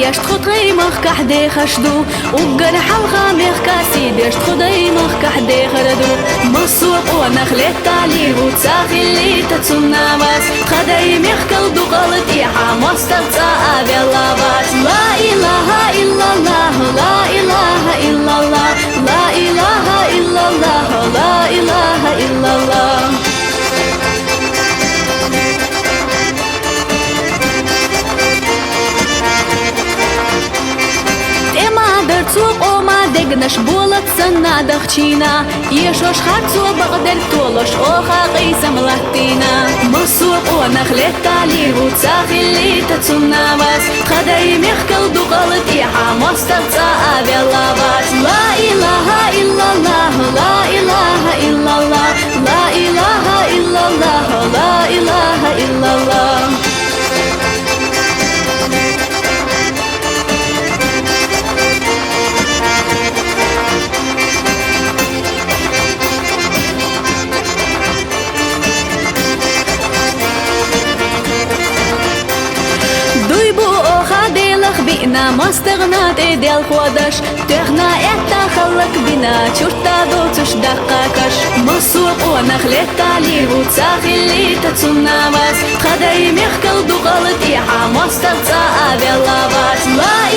دشت خطي مخ كحدي خشدو وقرح الخامخ كاسي دشت خطي مخ كحدي خردو مسوق ونخل التالي وتساخي اللي تتسمنا بس خدي مخ كالدو غلطي حماس تبتا أبي اللابات لا إله إلا الله لا إله إلا الله لا إله إلا الله لا إله إلا الله سوق وما دقنش بولت سنة دخشينا يشوش خرطو بقدر تولش اوخا قيسم لهتينا مسوق ونخل التالي وتساخي اللي تتسمنا بس خدي مخكل دو غلطي حماس تبتا أبي اللابات لا إله إلا الله لا إله إلا الله لا إله إلا الله لا إله إلا الله بينا ما استغنات ايدي الخوادش تغنى اتا خلق بنا تشورتا دوتش دقاكش مسوق ونخل التالي وتساخي اللي تتسمنا بس خدي مخكل دو غلطي حماس تبتا أبي اللابات لا